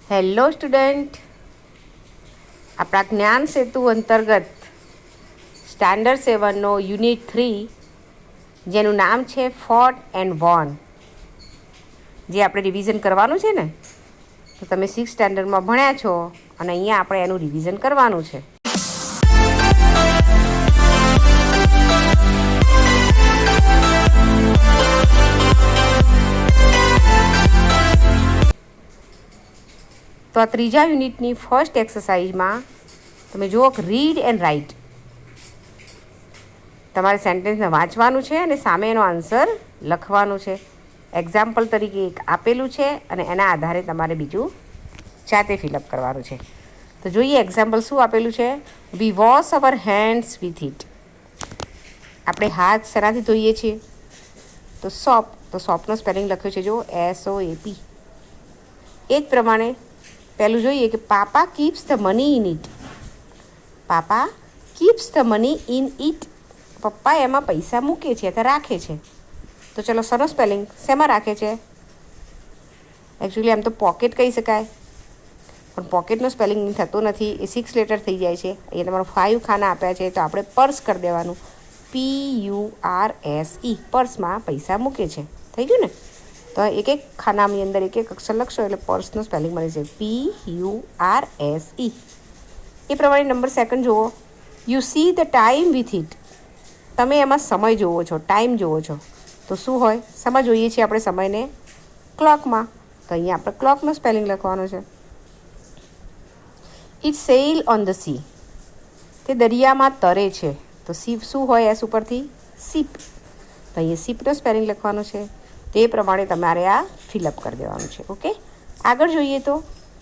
Hello student, આપણા જ્ઞાન સેતુ અંતર્ગત સ્ટાન્ડર્ડ 7નો યુનિટ 3 જેનું નામ છે ફોટ એન્ડ વોન, જે આપણે રિવિઝન કરવાનું છે ને, તો તમે 6 સ્ટાન્ડર્ડમાં ભણ્યા છો અને અહીંયા આપણે એનું રિવિઝન કરવાનું છે. તો આ ત્રીજા યુનિટની ફર્સ્ટ એક્સરસાઇઝમાં તમે જુઓ કે રીડ એન્ડ રાઇટ. તમારે સેન્ટેન્સને વાંચવાનું છે અને સામે એનો આન્સર લખવાનું છે. એક્ઝામ્પલ તરીકે એક આપેલું છે અને એના આધારે તમારે બીજું જાતે ફિલઅપ કરવાનું છે. તો જોઈએ એક્ઝામ્પલ શું આપેલું છે. We wash our hands with it. આપણે હાથ શેનાથી ધોઈએ છીએ? તો સોપ. તો સોપનો સ્પેલિંગ લખ્યો છે જો SOAP. એ જ પ્રમાણે પહેલું જોઈએ કે papa keeps the money in it. Papa keeps the money in it. પપ્પા એમાં પૈસા મૂકે છે અથવા રાખે છે. તો ચલો સરસ સ્પેલિંગ શેમાં રાખે છે? એકચ્યુઅલી આમ તો પોકેટ કહી શકાય, પણ પોકેટનો સ્પેલિંગ થતો નથી, એ 6 લેટર થઈ જાય છે. અહીંયા તમારું 5 ખાના આપ્યા છે, તો આપણે પર્સ કરી દેવાનું. PURSE. પર્સમાં પૈસા મૂકે છે. થઈ ગયું ને? તો એક એક ખાનાની અંદર એક એક અક્ષર લખશો એટલે પર્સનો સ્પેલિંગ મળે છે PURSE. એ પ્રમાણે નંબર સેકન્ડ જુઓ. You see the time with it. તમે એમાં સમય જોવો છો, ટાઈમ જોવો છો. તો શું હોય? સમય જોઈએ છીએ આપણે સમયને ક્લોકમાં, તો અહીંયા આપણે ક્લોકનો સ્પેલિંગ લખવાનો છે. It sail on the sea. તે દરિયામાં તરે છે. તો સીપ શું હોય? એસ ઉપરથી સીપ. તો અહીંયા સીપનો સ્પેલિંગ લખવાનો છે. તે પ્રમાણે તમારે આ ફિલઅપ કરી દેવાનું છે. ઓકે, આગળ જોઈએ તો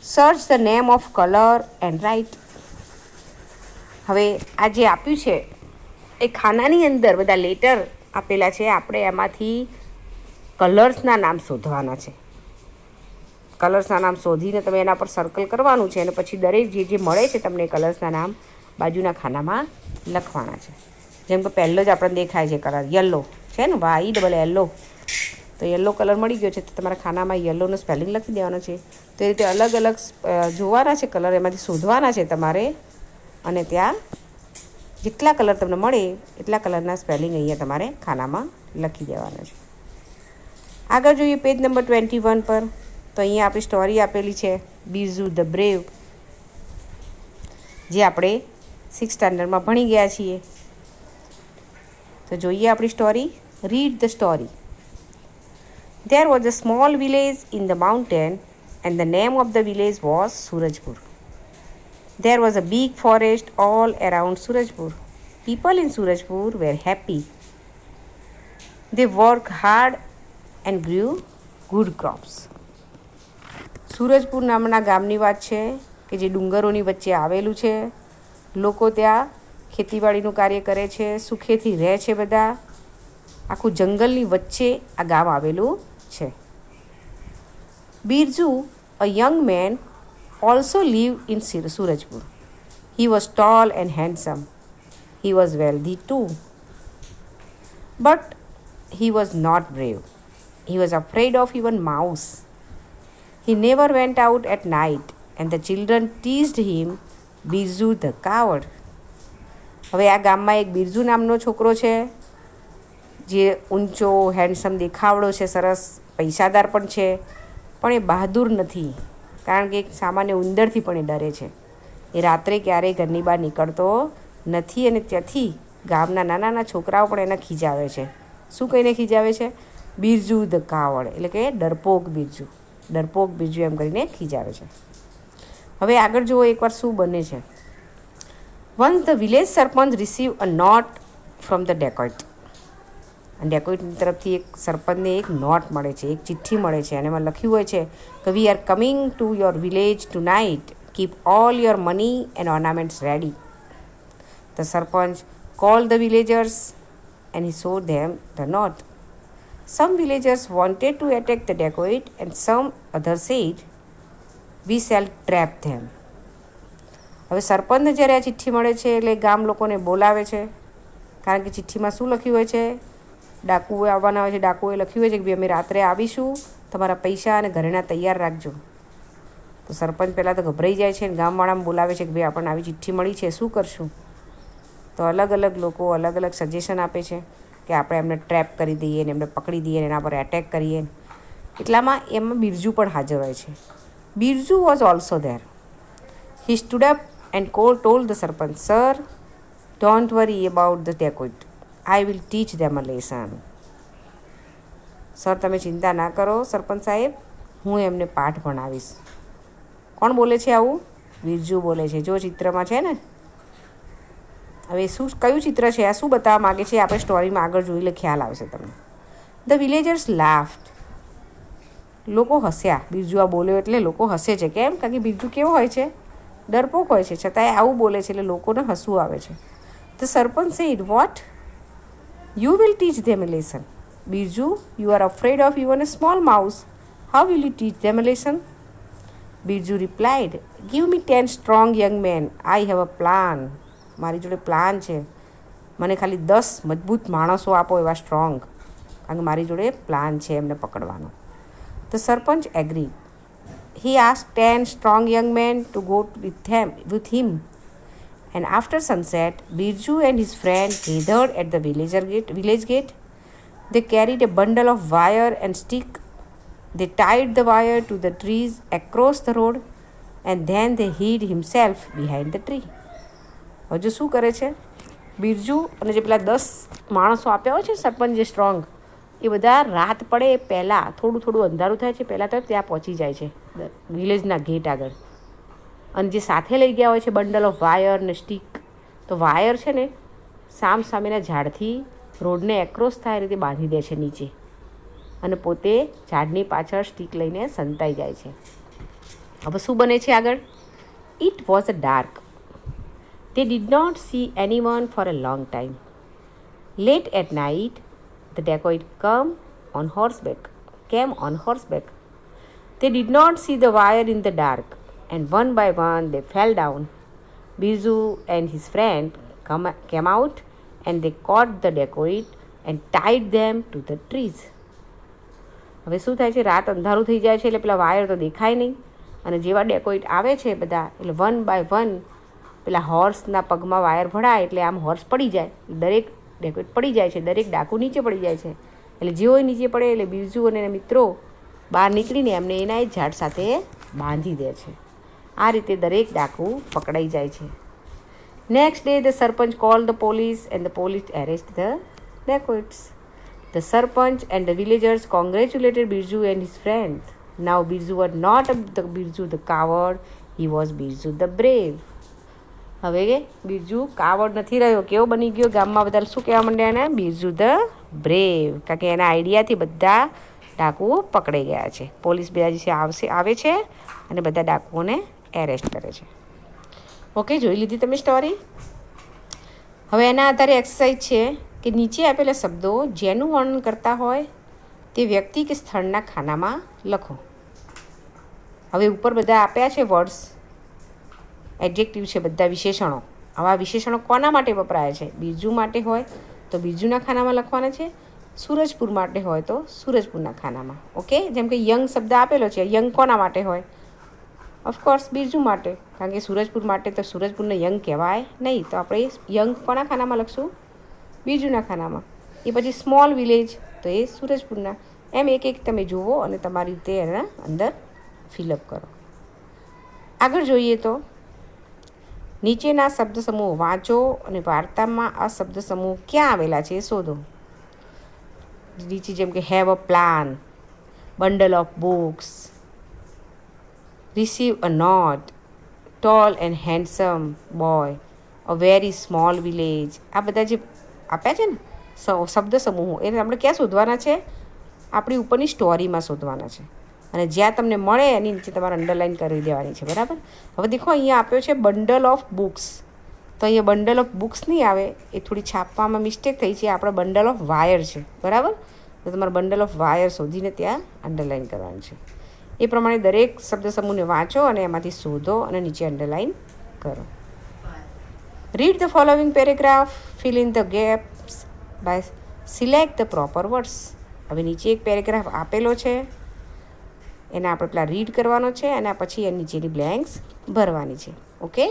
search the name of colour and write. હવે આ જે આપ્યું છે એ ખાનાની અંદર બધા લેટર આપેલા છે. આપણે એમાંથી કલર્સના નામ શોધવાના છે. કલર્સના નામ શોધીને તમે એના પર સર્કલ કરવાનું છે અને પછી દરેક જે મળે છે તમને કલર્સના નામ બાજુના ખાનામાં લખવાના છે. જેમ કે પહેલો જ આપણને દેખાય છે કલર યલો છે ને, YELLO. તો યલો કલર મળી ગયો છે, તો તમારા ખાનામાં યલોનો સ્પેલિંગ લખી દેવાનો છે. તો એ રીતે અલગ અલગ જોવાના છે કલર, એમાંથી શોધવાના છે તમારે, અને ત્યાં જેટલા કલર તમને મળે એટલા કલરના સ્પેલિંગ અહીંયા તમારે ખાનામાં લખી દેવાના છે. આગળ જોઈએ પેજ નંબર 21 પર. તો અહીંયા આપણી સ્ટોરી આપેલી છે બિરજુ ધ બ્રેવ, જે આપણે 6 સ્ટાન્ડર્ડમાં ભણી ગયા છીએ. તો જોઈએ આપણી story. Read the story. There was a small village in the mountain and the name of the village was Surajpur. There was a big forest all around Surajpur. People in Surajpur were happy. They worked hard and grew good crops. Surajpur નામના ગામની વાત છે કે જે ડુંગરોની વચ્ચે આવેલું છે. લોકો ત્યાં ખેતીવાડીનું કાર્ય કરે છે, સુખેથી રહે છે બધા. આખું જંગલની વચ્ચે આ ગામ આવેલું છે. Birju, a young man, also lived in Surajpur. He was tall and handsome. He was wealthy too. But he was not brave. He was afraid of even mouse. He never went out at night and the children teased him, Birju the coward. હવે આ ગામમાં એક બિરજુ નામનો છોકરો છે, જે ઊંચો handsome દેખાવડો છે, સરસ પૈસાદાર પણ છે, પણ એ બહાદુર નથી, કારણ કે એક સામાન્ય ઉંદરથી પણ એ ડરે છે. એ રાત્રે ક્યારેય ઘરની બહાર નીકળતો નથી અને ત્યાંથી ગામના નાના નાના છોકરાઓ પણ એને ખીજાવે છે. શું કહીને ખીજાવે છે? બિરજુ ધ કાવડ, એટલે કે ડરપોક બિરજુ, ડરપોક બિરજુ એમ કરીને ખીજાવે છે. હવે આગળ જુઓ એકવાર શું બને છે. Once the village sarpanch received a note from the dacoit. અને ડેકોઇટની તરફથી એક સરપંચને એક નોટ મળે છે, એક ચિઠ્ઠી મળે છે, અને એમાં લખ્યું હોય છે કે we are coming to your village tonight, keep all your money and ornaments ready. The sarpanch called the villagers and he showed them the note. Some villagers wanted to attack the dacoit and some others said, we shall trap them. હવે સરપંચને જ્યારે આ ચિઠ્ઠી મળે છે એટલે ગામ લોકોને બોલાવે છે, કારણ કે ચિઠ્ઠીમાં શું લખ્યું હોય છે? ડાકુએ આવવાના હોય છે. ડાકુએ લખ્યું હોય છે કે ભાઈ અમે રાત્રે આવીશું, તમારા પૈસા અને ઘરેણાં તૈયાર રાખજો. તો સરપંચ પહેલાં તો ગભરાઈ જાય છે અને ગામવાળામાં બોલાવે છે કે ભાઈ આપણને આવી ચિઠ્ઠી મળી છે, શું કરશું? તો અલગ અલગ લોકો અલગ અલગ સજેશન આપે છે કે આપણે એમને ટ્રેપ કરી દઈએ ને એમને પકડી દઈએ ને એના પર એટેક કરીએ. એટલામાં એમાં બિરજુ પણ હાજર હોય છે. Birju was also there. He stood up and told the sarpanch, sir, don't worry about the dacoit. I will teach them a lesson. Sir, તમે ચિંતા ના કરો સરપંચ સાહેબ, હું એમને પાઠ ભણાવીશ. કોણ બોલે છે આવું? બિરજુ બોલે છે. જો ચિત્રમાં છે ને, હવે કયું ચિત્ર છે, આ શું બતાવવા માગે છે આપણે સ્ટોરીમાં આગળ જોઈ લે, ખ્યાલ આવશે તમને. The villagers laughed. લોકો હસ્યા. બિરજુ આ બોલ્યો એટલે લોકો હસે છે. કેમ? કારણ કે બિરજુ કેવો હોય છે? ડરપોક હોય છે, છતાંય આવું બોલે છે એટલે લોકોને હસવું આવે છે. The sarpanch said, what? You will teach them a lesson. Birju, you are afraid of even a small mouse. How will you teach them a lesson? Birju replied, give me 10 strong young men. I have a plan. મારી જોડે plan છે. મને ખાલી 10 મજબૂત માણસો આપો, એવા strong, કારણ કે મારી જોડે પ્લાન છે એમને પકડવાનો. The sarpanch agree. He asked 10 strong young men to go with him. And after sunset, Birju and his friend gathered at the village gate. They carried a bundle of wire and stick. They tied the wire to the trees across the road, and then they hid himself behind the tree. હજુ શું કરે છે બિરજુ અને જે પેલા 10 માણસો આપ્યા હોય છે સરપંચ જે સ્ટ્રોંગ, એ બધા રાત પડે એ પહેલાં, થોડું અંધારું થાય છે પહેલાં તો ત્યાં પહોંચી જાય છે વિલેજના ગેટ આગળ. અને જે સાથે લઈ ગયા હોય છે બંડલ ઓફ વાયર ને સ્ટીક, તો વાયર છે ને સામેના ઝાડથી રોડને એક્રોસ થાય રીતે બાંધી દે છે નીચે, અને પોતે ઝાડની પાછળ સ્ટીક લઈને સંતાઈ જાય છે. હવે શું બને છે આગળ? It was a dark. They did not see anyone for a long time. Late at night, the dacoit came on horseback. They did not see the wire in the dark, and one by one they fell down. Birju and his friend came out, and they caught the dacoit and tied them to the trees. હવે શું થાય છે? રાત અંધારું થઈ જાય છે એટલે પેલા વાયર તો દેખાય નહીં, અને જેવા ડેકોઇટ આવે છે બધા, એટલે વન બાય વન પેલા હોર્સના પગમાં વાયર ભળાય એટલે આમ હોર્સ પડી જાય, દરેક ડેકોઇટ પડી જાય છે, દરેક ડાકુ નીચે પડી જાય છે. એટલે જેવો નીચે પડે એટલે બિરજુ અને મિત્રો બહાર નીકળીને એમને એના એ ઝાડ સાથે બાંધી દે છે. આ રીતે દરેક ડાકુ પકડાઈ જાય છે. Next day the sarpanch cold the police and the police arrest the dacoits. The sarpanch and the villagers congratulated Birju and his friend. Now Birju was not Birju the coward, he was Birju the brave. હવે બિરજુ કાવડ નથી રહ્યો, કેવો બની ગયો? ગામમાં બધા શું કહેવા માંડ્યા એને? બિરજુ ધ બ્રેવ, કારણ કે એના આઈડિયાથી બધા ડાકુઓ પકડાઈ ગયા છે. પોલીસ બધા જે આવે છે અને બધા ડાકુઓને એરેસ્ટ કરે છે. ઓકે, જોઈ લીધી તમે સ્ટોરી? હવે એના આધારે એક્સરસાઇઝ છે કે નીચે આપેલા શબ્દો જેનું વર્ણન કરતા હોય તે વ્યક્તિ કે સ્થળના ખાનામાં લખો. હવે ઉપર બધા આપ્યા છે વર્ડ્સ, એડજેક્ટિવ છે, બધા વિશેષણો. આવા વિશેષણો કોના માટે વપરાય છે? બિરજુ માટે હોય તો બિરજુના ખાનામાં લખવાના છે, સૂરજપુર માટે હોય તો સૂરજપુરના ખાનામાં. ઓકે, જેમ કે યંગ શબ્દ આપેલો છે, યંગ કોના માટે હોય? ઓફકોર્સ બિરજુ માટે, કારણ કે સૂરજપુર માટે તો સૂરજપુરને યંગ કહેવાય નહીં, તો આપણે યંગ કોના ખાનામાં લખશું? બિરજુના ખાનામાં. એ પછી સ્મોલ વિલેજ તો એ સૂરજપુરના. એમ એક એક તમે જુઓ અને તમારી રીતે એના અંદર ફિલઅપ કરો. આગળ જોઈએ તો નીચેના શબ્દ સમૂહ વાંચો અને વાર્તામાં આ શબ્દ સમૂહ ક્યાં આવેલા છે એ શોધો. નીચે જેમ કે have a plan, bundle of books, receive a note, tall and handsome boy, a very small village. આ બધા જે આપ્યા છે ને શબ્દ સમૂહો, એને આપણે ક્યાં શોધવાના છે? આપણી ઉપરની સ્ટોરીમાં શોધવાના છે, અને જ્યાં તમને મળે એની નીચે તમારે અંડરલાઇન કરી દેવાની છે. બરાબર? હવે દેખો અહીંયા આપ્યો છે બંડલ ઓફ બુક્સ, તો અહીંયા બંડલ ઓફ બુક્સ નહીં આવે, એ થોડી છાપવામાં મિસ્ટેક થઈ છે. આપણે બંડલ ઓફ વાયર છે. બરાબર? તો તમારે બંડલ ઓફ વાયર શોધીને ત્યાં અંડરલાઇન કરવાનું છે. એ પ્રમાણે દરેક શબ્દ સમૂહને વાંચો અને એમાંથી શોધો અને નીચે અંડરલાઇન કરો. Read the following paragraph, fill in the gaps by select the proper words. હવે નીચે એક પેરેગ્રાફ આપેલો છે, એને આપણે પેલા રીડ કરવાનો છે અને પછી એ નીચેની બ્લેન્ક્સ ભરવાની છે. ઓકે,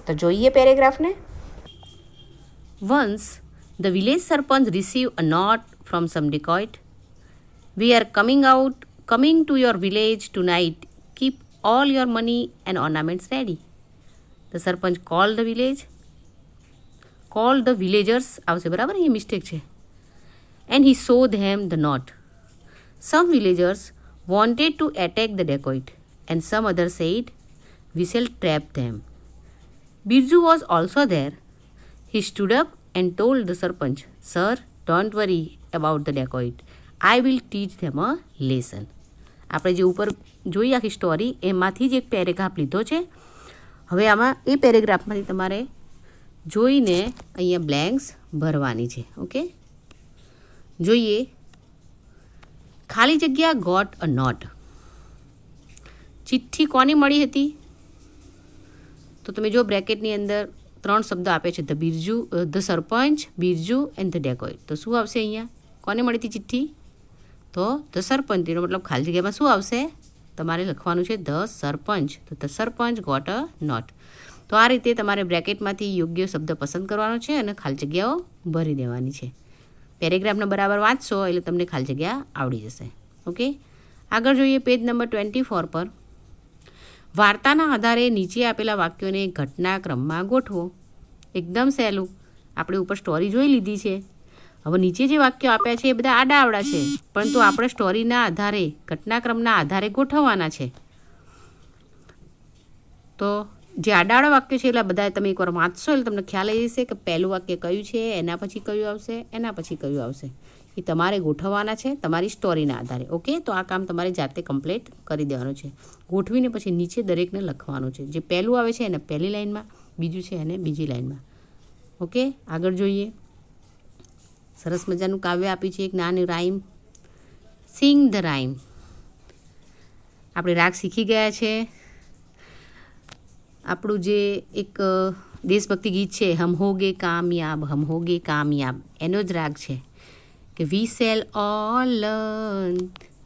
તો જોઈએ પેરેગ્રાફને. Once the village sarpanch received a note from some dacoit. We are coming to your village tonight. Keep all your money and ornaments ready. The sarpanch called the villagers. આવશે બરાબર, એ mistake છે. And he showed them the note. Some villagers wanted to attack the dacoit, and some others said, "We shall trap them." Birju was also there. He stood up and told the sarpanch, "Sir, don't worry about the dacoit. I will teach them a lesson." આપણે જે ઉપર જોઈ આખી story એમાંથી જ એક paragraph લીધો છે. હવે આમાં એ પેરેગ્રાફમાંથી તમારે જોઈને અહીંયા બ્લેન્ક્સ ભરવાની છે. ઓકે, જોઈએ. ખાલી જગ્યા ગોટ અ નોટ. ચિઠ્ઠી કોની મળી હતી? તો તમે જો બ્રેકેટની અંદર 3 શબ્દ આપે છે, the sarpanch, Birju and the dacoit. તો શું આવશે અહીંયા? કોને મળી હતી ચિઠ્ઠી? તો ધ સરપંચ. એનો મતલબ ખાલી જગ્યામાં શું આવશે? તમારે લખવાનું છે ધ સરપંચ. તો the sarpanch got a note. તો આ રીતે તમારે બ્રેકેટમાંથી યોગ્ય શબ્દ પસંદ કરવાનો છે અને ખાલી જગ્યાઓ ભરી દેવાની છે. પેરેગ્રાફને બરાબર વાંચશો એટલે તમને ખાલી જગ્યા આવડી જશે. ઓકે, આગળ જોઈએ પેજ નંબર 24 પર. વાર્તાના આધારે નીચે આપેલા વાક્યોને ઘટનાક્રમમાં ગોઠવો. એકદમ સહેલું. આપણે ઉપર સ્ટોરી જોઈ લીધી છે. હવે નીચે જે વાક્યો આપ્યા છે એ બધા આડાઅવળા છે, પરંતુ આપણે સ્ટોરીના આધારે, ઘટનાક્રમના આધારે ગોઠવવાના છે. તો જે આડાઅવળા વાક્યો છે એટલે બધા તમે એકવાર વાંચશો એટલે તમને ખ્યાલ આવી જશે કે પહેલું વાક્ય કયું છે, એના પછી કયું આવશે, એના પછી કયું આવશે. એ તમારે ગોઠવવાના છે તમારી સ્ટોરીના આધારે. ઓકે, તો આ કામ તમારે જાતે કમ્પ્લીટ કરી દેવાનું છે. ગોઠવીને પછી નીચે દરેકને લખવાનું છે. જે પહેલું આવે છે એને પહેલી લાઇનમાં, બીજું છે એને બીજી લાઇનમાં. ઓકે, આગળ જોઈએ. સરસ મજાનું કાવ્ય આપ્યું છે, એક નાનું રાઇમ. Sing the rhyme. આપણે રાગ શીખી ગયા છે. આપણું જે એક દેશભક્તિ ગીત છે, હમ હોગે કામયાબ, હમ હોગે કામયાબ, એનો જ રાગ છે કે we shall all learn,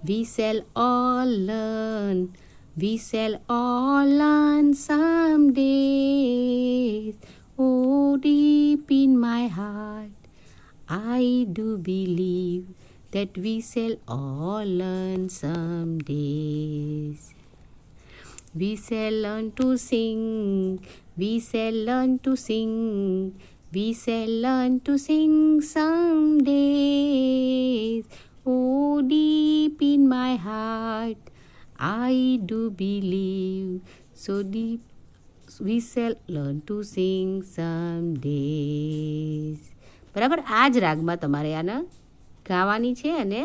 we shall all learn, we shall all learn someday. Oh, deep in my heart, I do believe that we shall all learn someday. We shall learn to sing, we shall learn to sing, we shall learn to sing someday. Oh, deep in my heart, I do believe, so deep we shall learn to sing someday. બરાબર, આ જ રાગમાં તમારે આને ગાવાની છે અને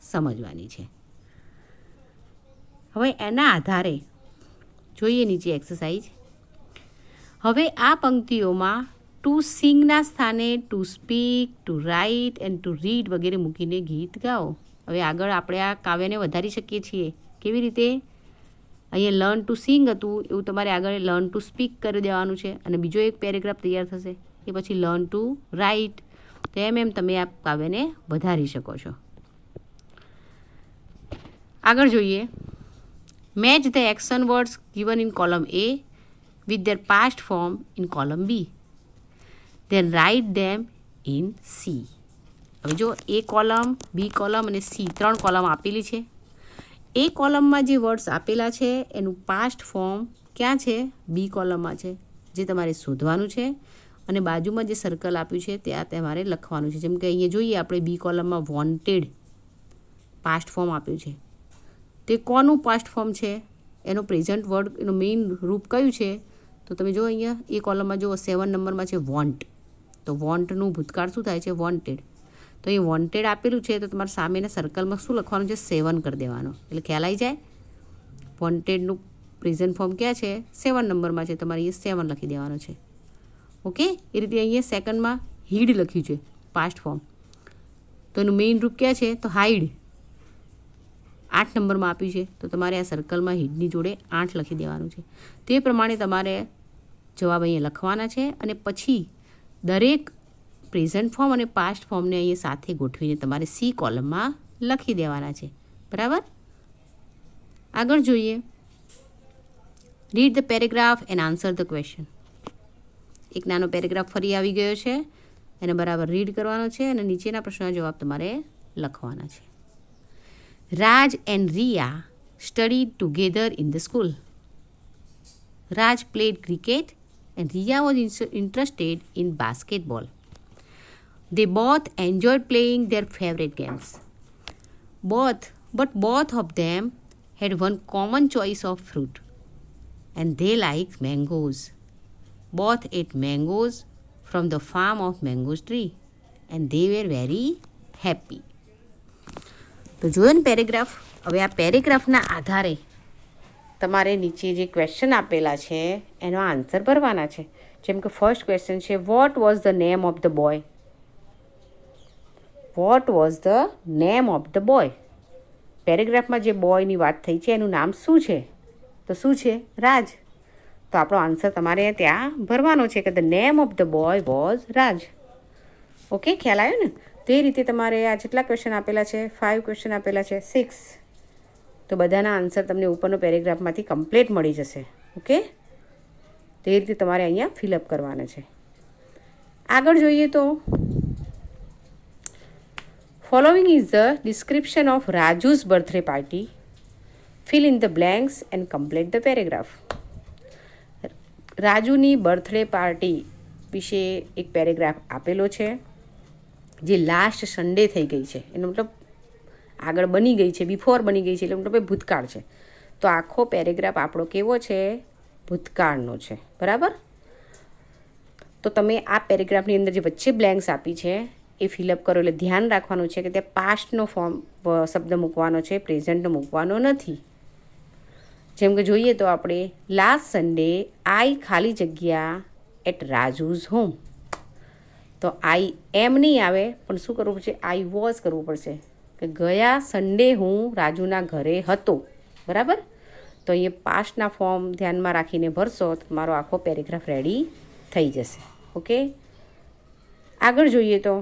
સમજવાની છે. હવે એના આધારે જોઈએ નીચે એક્સરસાઇઝ. હવે આ પંક્તિઓમાં ટુ સિંગના સ્થાને to speak, to write and to read વગેરે મૂકીને ગીત ગાઓ. હવે આગળ આપણે આ કાવ્યને વધારી શકીએ છીએ. કેવી રીતે? અહીંયા લર્ન ટુ સિંગ હતું, એવું તમારે આગળ લર્ન ટુ સ્પીક કરી દેવાનું છે અને બીજો એક પેરેગ્રાફ તૈયાર થશે. એ પછી લર્ન ટુ રાઇટ. તો એમ તમે આ કાવ્યને વધારી શકો છો. આગળ જોઈએ. Match the action words given in column A with their past form in column B. Then write them in C. હવે જો A કોલમ, B કોલમ અને C 3 કોલમ આપેલી છે. A કોલમમાં જે વર્ડ્સ આપેલા છે એનું પાસ્ટ ફોર્મ ક્યાં છે? B કોલમમાં છે, જે તમારે શોધવાનું છે. અને બાજુમાં જે સર્કલ આપ્યું છે ત્યાં તમારે લખવાનું છે. જેમ કે અહીંયા જોઈએ આપણે B કોલમમાં વોન્ટેડ પાસ્ટ ફોર્મ આપ્યું છે. તે કોનું પાસ્ટ ફોર્મ છે? એનો પ્રેઝન્ટ વર્ડ, એનું મેઇન રૂપ કયું છે? તો તમે જો અહીંયા એ કોલમમાં જો 7 નંબરમાં છે વોન્ટ. તો વોન્ટનું ભૂતકાળ શું થાય છે? વોન્ટેડ. તો એ વોન્ટેડ આપેલું છે તો તમારે સામેના સર્કલમાં શું લખવાનું છે? 7 કરી દેવાનો. એટલે ખ્યાલ આવી જાય. વોન્ટેડનું પ્રેઝન્ટ ફોર્મ ક્યાં છે? 7 નંબરમાં છે. તમારે અહીંયા 7 લખી દેવાનો છે. ઓકે, એ રીતે અહીંયા સેકન્ડમાં હીડ લખ્યું છે પાસ્ટ ફોર્મ. તો એનું મેઇન રૂપ ક્યાં છે? તો હાઈડ. 8 નંબરમાં આપ્યું છે તો તમારે આ સર્કલમાં હીડની જોડે 8 લખી દેવાનું છે. તે પ્રમાણે તમારે જવાબ અહીંયા લખવાના છે અને પછી દરેક પ્રેઝન્ટ ફોર્મ અને પાસ્ટ ફોર્મને અહીંયા સાથે ગોઠવીને તમારે C કોલમમાં લખી દેવાના છે. બરાબર. આગળ જોઈએ. Read the paragraph and answer the question. એક નાનો પેરેગ્રાફ ફરી આવી ગયો છે, એને બરાબર રીડ કરવાનો છે અને નીચેના પ્રશ્નના જવાબ તમારે લખવાના છે. Raj and Riya studied together in the school. Raj played cricket and Riya was interested in basketball. They both enjoyed playing their favorite games. But both of them had one common choice of fruit, and they liked mangoes. Both ate mangoes from the farm of mango tree, and they were very happy. તો જોયો ને paragraph. હવે આ પેરેગ્રાફના આધારે તમારે નીચે જે question આપેલા છે એનો આન્સર ભરવાના છે. જેમ કે ફર્સ્ટ ક્વેશ્ચન છે, what was the name of the boy. What was the name of the boy. પેરેગ્રાફમાં જે બોયની વાત થઈ છે એનું નામ શું છે? તો શું છે? રાજ. તો આપણો આન્સર તમારે ત્યાં ભરવાનો છે કે the name of the boy was Raj. Okay, ખ્યાલ આવ્યો ને? તો એ રીતે તમારે આ જેટલા ક્વેશ્ચન આપેલા છે, 5 ક્વેશ્ચન આપેલા છે, 6, તો બધાના આન્સર તમને ઉપરનો પેરેગ્રાફમાંથી કમ્પ્લીટ મળી જશે. ઓકે, તો એ રીતે તમારે અહીંયા ફિલઅપ કરવાના છે. આગળ જોઈએ તો following is the description of Raju's birthday party. Fill in the blanks and complete the paragraph. રાજુની બર્થડે પાર્ટી વિશે એક પેરેગ્રાફ આપેલો છે જે લાસ્ટ સન્ડે થઈ ગઈ છે. એનો મતલબ આગળ બની ગઈ છે, બિફોર બની ગઈ છે, એટલે મતલબ એ ભૂતકાળ છે. તો આખો પેરેગ્રાફ આપણો કેવો છે? ભૂતકાળનો છે. બરાબર. તો તમે આ પેરેગ્રાફની અંદર જે વચ્ચે બ્લેન્ક્સ આપી છે એ ફિલઅપ કરો. એટલે ધ્યાન રાખવાનું છે કે ત્યાં પાસ્ટનો શબ્દ મૂકવાનો છે, પ્રેઝન્ટનો મૂકવાનો નથી. જેમ કે જોઈએ તો આપણે લાસ્ટ સન્ડે આઈ ખાલી જગ્યા એટ રાજુઝ હોમ. તો આઈ એમ નહીં આવે, પણ શું કરવું પડશે? આઈ વોઝ કરવું પડશે કે ગયા સન્ડે હું રાજુના ઘરે હતો. બરાબર. તો અહીંયા પાસ્ટના ફોર્મ ધ્યાનમાં રાખીને ભરશો તો તમારો આખો પેરેગ્રાફ રેડી થઈ જશે. ઓકે, આગળ જોઈએ તો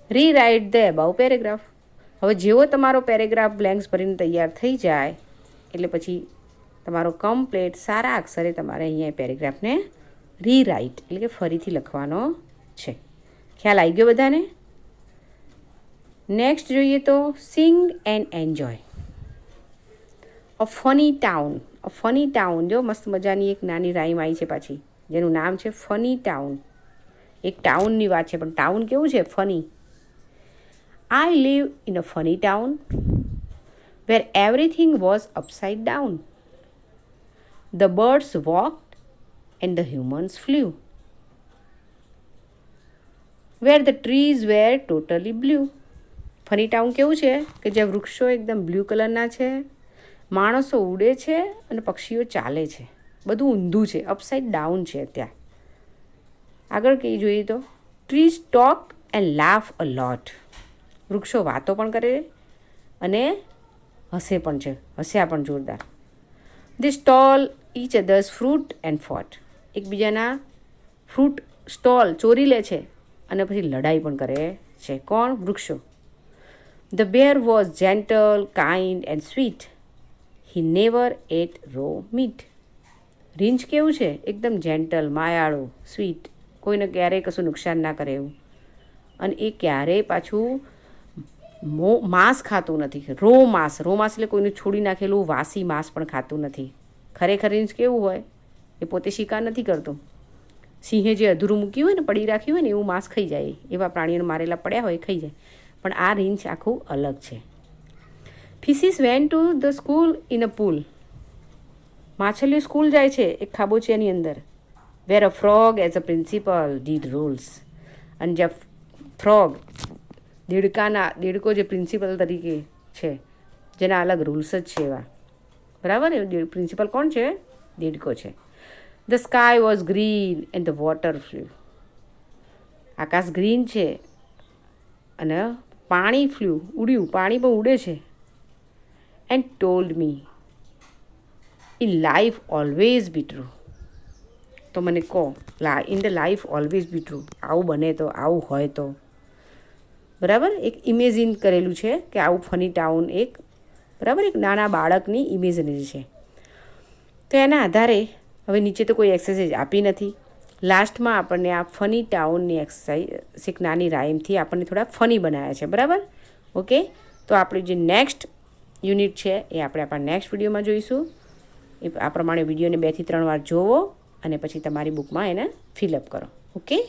રીરાઇટ ધ અબાઉ પેરેગ્રાફ. હવે જેવો તમારો પેરેગ્રાફ બ્લેન્ક્સ ભરીને તૈયાર થઈ જાય એટલે પછી તમારો કમ્પ્લીટ સારા અક્ષરે તમારે અહીંયા પેરેગ્રાફને રીરાઇટ એટલે કે ફરીથી લખવાનો છે. ખ્યાલ આવી ગયો બધાને? નેક્સ્ટ જોઈએ તો sing and enjoy. A funny town. A funny town, જો મસ્ત મજાની એક નાની રાઈમ આવી છે પાછી, જેનું નામ છે ફની ટાઉન. એક ટાઉનની વાત છે, પણ ટાઉન કેવું છે? Funny. I live in a funny town where everything was upside down. The birds walked and the humans flew. Where the trees were totally blue. Funny town કેવું છે? કે જ્યાં વૃક્ષો એકદમ બ્લુ કલરના છે, માણસો ઉડે છે અને પક્ષીઓ ચાલે છે. બધું ઊંધું છે, અપસાઇડ ડાઉન છે ત્યાં. આગળ કઈ જોઈએ તો ટ્રીઝ ટોક એન્ડ લાફ અ લોટ. વૃક્ષો વાતો પણ કરે અને હસે પણ છે, હસ્યા પણ જોરદાર. They stole each others fruit and ફોટ. એકબીજાના ફ્રૂટ સ્ટોલ ચોરી લે છે અને પછી લડાઈ પણ કરે છે. કોણ? વૃક્ષો. The bear was gentle, kind and sweet. He never ate raw meat. રીંછ કેવું છે? એકદમ જેન્ટલ, માયાળું, સ્વીટ, કોઈને ક્યારેય કશું નુકસાન ના કરે એવું. અને એ ક્યારેય પાછું માંસ ખાતું નથી. રો માંસ. રો માંસ એટલે કોઈને છોડી નાખેલું વાસી માંસ પણ ખાતું નથી. ખરેખર રીંછ કેવું હોય? એ પોતે શિકાર નથી કરતું. સિંહે જે અધૂરું મૂક્યું હોય ને, પડી રાખ્યું હોય ને, એવું માંસ ખાઈ જાય. એવા પ્રાણીઓને મારેલા પડ્યા હોય ખાઈ જાય. પણ આ રીંછ આખું અલગ છે. Fishes went to the school in a pool. માછલીઓ સ્કૂલ જાય છે એક ખાબોચિયાની અંદર. Where a frog as a principal did rules. અને જ્યાં ફ્રોગ, દેડકો જે પ્રિન્સિપલ તરીકે છે, જેના અલગ રૂલ્સ જ છે એવા. બરાબર. એ પ્રિન્સિપલ કોણ છે? દેડકો છે. The sky was green and the water flew. Akash green છે અને પાણી ફ્લ્યુ, ઉડ્યું, પાણી પણ ઉડે છે. And told me in life always be true. તો મને કહો, in the life always be true. આવું બને તો, આવું હોય તો. બરાબર, એક ઇમેજિન કરેલું છે કે આવું ફની ટાઉન એક, બરાબર, એક નાના બાળકની ઇમેજનરી છે. તો એના આધારે હવે નીચે તો કોઈ એક્સરસાઇઝ આપી નથી. લાસ્ટમાં આપણને આ ફની ટાઉનની એક્સરસાઇઝ એક નાની રાઇમથી આપણને થોડા ફની બનાવ્યા છે. બરાબર, ઓકે. તો આપણું જે નેક્સ્ટ યુનિટ છે એ આપણે આપણા નેક્સ્ટ વિડીયોમાં જોઈશું. એ આ પ્રમાણે વિડીયોને 2 થી 3 વાર જોવો અને પછી તમારી બુકમાં એને ફિલઅપ કરો. ઓકે.